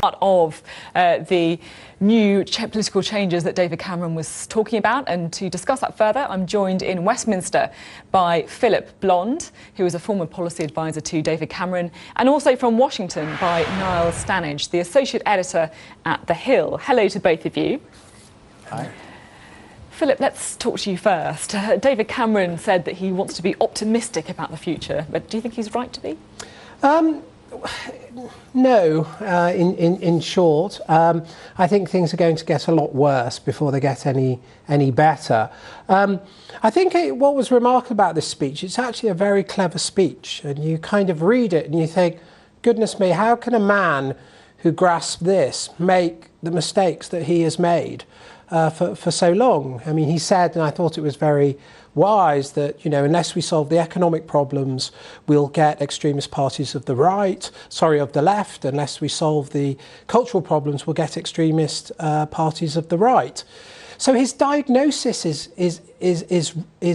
Part of the new political changes that David Cameron was talking about, and to discuss that further, I'm joined in Westminster by Phillip, Blond, who is a former policy advisor to David Cameron, and also from Washington by Niall Stanage, the associate editor at The Hill. Hello to both of you. Hi. Phillip, let's talk to you first. David Cameron said that he wants to be optimistic about the future, but do you think he's right to be? No, in short. I think things are going to get a lot worse before they get any better. I think what was remarkable about this speech, it's actually a very clever speech, and you kind of read it and you think, goodness me, how can a man who grasps this make the mistakes that he has made for so long? I mean, he said, and I thought it was very wise, that, you know, unless we solve the economic problems, we'll get extremist parties of the left. Unless we solve the cultural problems, we'll get extremist parties of the right. So his diagnosis is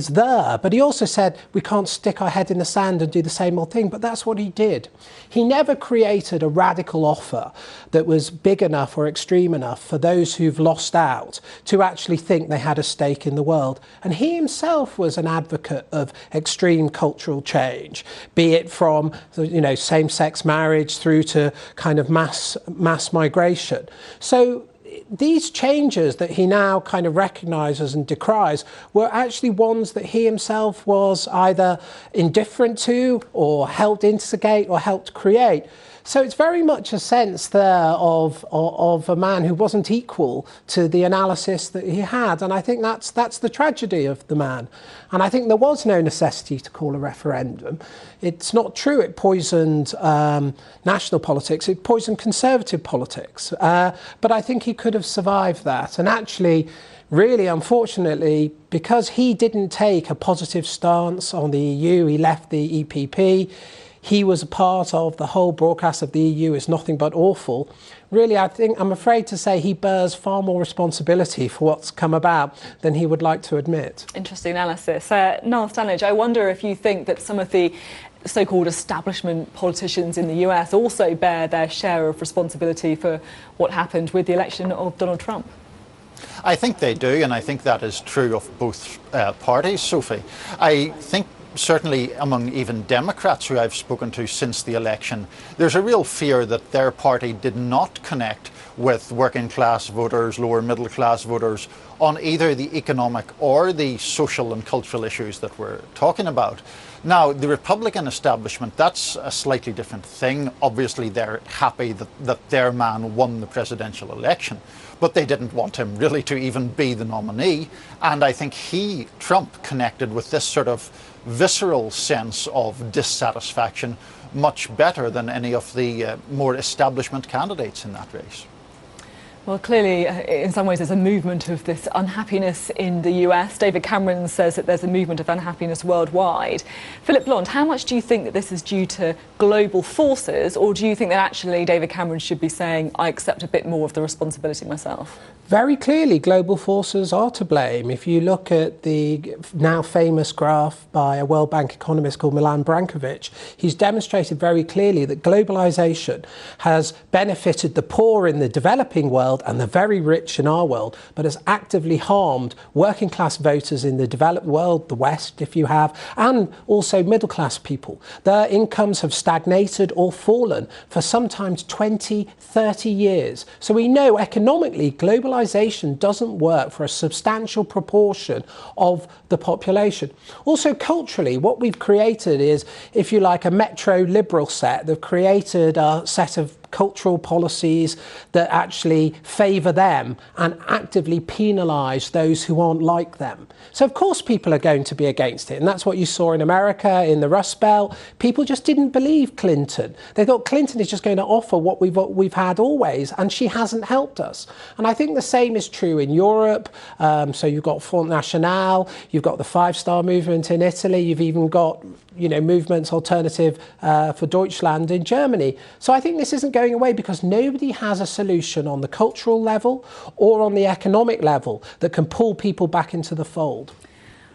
there, but he also said we can't stick our head in the sand and do the same old thing, but that's what he did. He never created a radical offer that was big enough or extreme enough for those who've lost out to actually think they had a stake in the world. And he himself was an advocate of extreme cultural change, be it from, you know, same-sex marriage through to kind of mass migration. So these changes that he now kind of recognises and decries were actually ones that he himself was either indifferent to or helped instigate or helped create. So it's very much a sense there of a man who wasn't equal to the analysis that he had. And I think that's the tragedy of the man. And I think there was no necessity to call a referendum. It's not true it poisoned national politics, it poisoned conservative politics. But I think he could have survived that. And actually, really, unfortunately, because he didn't take a positive stance on the EU, he left the EPP, he was a part of the whole broadcast of the EU is nothing but awful. Really, I'm afraid to say he bears far more responsibility for what's come about than he would like to admit. Interesting analysis. Niall Stanage, I wonder if you think that some of the so-called establishment politicians in the US also bear their share of responsibility for what happened with the election of Donald Trump. I think they do, and I think that is true of both parties, Sophie. I think certainly among even Democrats who I've spoken to since the election, there's a real fear that their party did not connect with working class voters, lower middle class voters on either the economic or the social and cultural issues that we're talking about. Now, the Republican establishment, that's a slightly different thing. Obviously, they're happy that their man won the presidential election, but they didn't want him really to even be the nominee. And I think Trump, connected with this sort of visceral sense of dissatisfaction much better than any of the more establishment candidates in that race. Well, clearly, in some ways, there's a movement of this unhappiness in the US. David Cameron says that there's a movement of unhappiness worldwide. Phillip, Blond, how much do you think that this is due to global forces, or do you think that actually David Cameron should be saying, I accept a bit more of the responsibility myself? Very clearly, global forces are to blame. If you look at the now famous graph by a World Bank economist called Milan Brankovic, he's demonstrated very clearly that globalization has benefited the poor in the developing world and the very rich in our world, but has actively harmed working class voters in the developed world, the West, if you have, and also middle class people. Their incomes have stagnated or fallen for sometimes 20, 30 years. So we know economically globalization doesn't work for a substantial proportion of the population. Also culturally, what we've created is, if you like, a metro liberal set. They've created a set of cultural policies that actually favour them and actively penalise those who aren't like them. So of course people are going to be against it, and that's what you saw in America, in the Rust Belt. People just didn't believe Clinton. They thought Clinton is just going to offer what we've had always, and she hasn't helped us. And I think the same is true in Europe. So you've got Front National, you've got the Five Star Movement in Italy, you've even got, you know, movements alternative for Deutschland in Germany. So I think this isn't going away because nobody has a solution on the cultural level or on the economic level that can pull people back into the fold.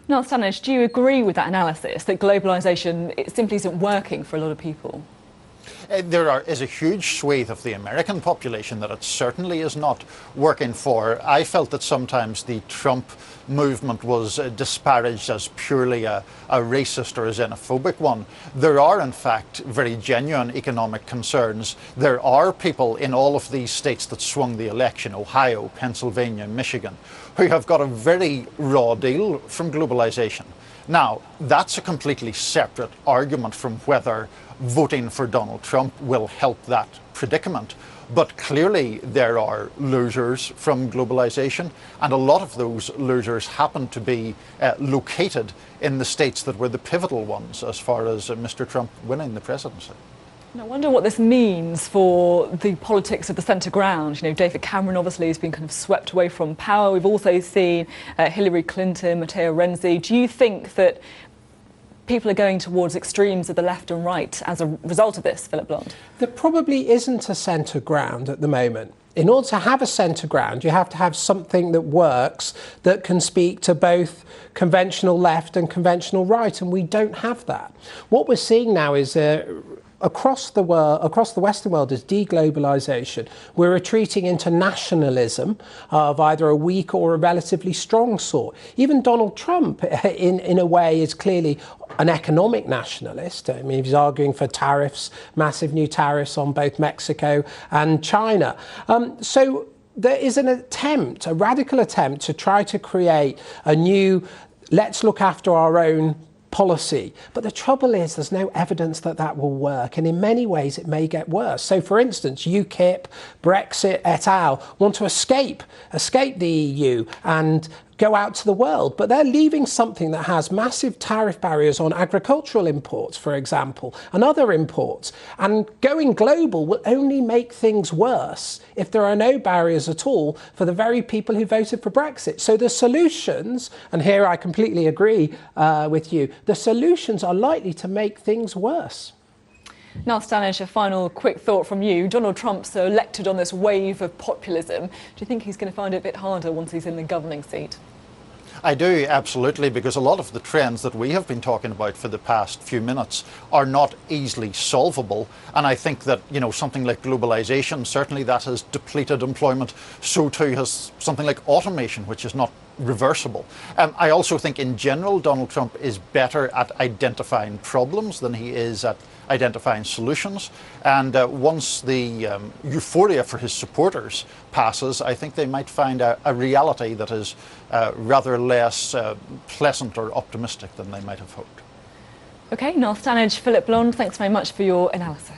Niall Stanage, do you agree with that analysis that globalisation, it simply isn't working for a lot of people? There is a huge swathe of the American population that it certainly is not working for. I felt that sometimes the Trump movement was disparaged as purely a racist or a xenophobic one. There are, in fact, very genuine economic concerns. There are people in all of these states that swung the election, Ohio, Pennsylvania, Michigan, who have got a very raw deal from globalization. Now, that's a completely separate argument from whether voting for Donald Trump will help that predicament. But clearly there are losers from globalization, and a lot of those losers happen to be located in the states that were the pivotal ones as far as Mr. Trump winning the presidency. I wonder what this means for the politics of the centre ground. You know, David Cameron obviously has been kind of swept away from power. We've also seen Hillary Clinton, Matteo Renzi. Do you think that people are going towards extremes of the left and right as a result of this, Phillip Blond? There probably isn't a centre ground at the moment. In order to have a centre ground, you have to have something that works, that can speak to both conventional left and conventional right, and we don't have that. What we're seeing now is across the world, across the Western world, is deglobalization. We're retreating into nationalism of either a weak or a relatively strong sort. Even Donald Trump, in a way, is clearly an economic nationalist. I mean, he's arguing for tariffs, massive new tariffs on both Mexico and China. So there is an attempt, a radical attempt, to try to create a new, let's look after our own policy. But the trouble is there's no evidence that that will work, and in many ways it may get worse. So for instance, UKIP, Brexit et al. Want to escape the EU and go out to the world, but they're leaving something that has massive tariff barriers on agricultural imports, for example, and other imports. And going global will only make things worse if there are no barriers at all for the very people who voted for Brexit. So the solutions, and here I completely agree with you, the solutions are likely to make things worse. Now, Stanish, a final quick thought from you. Donald Trump's elected on this wave of populism. Do you think he's going to find it a bit harder once he's in the governing seat? I do, absolutely, because a lot of the trends that we have been talking about for the past few minutes are not easily solvable. And I think that, you know, something like globalization, certainly that has depleted employment. So too has something like automation, which is not reversible. I also think in general, Donald Trump is better at identifying problems than he is at identifying solutions. And once the euphoria for his supporters passes, I think they might find a reality that is rather less pleasant or optimistic than they might have hoped. OK, Niall Stanage, Phillip Blond, thanks very much for your analysis.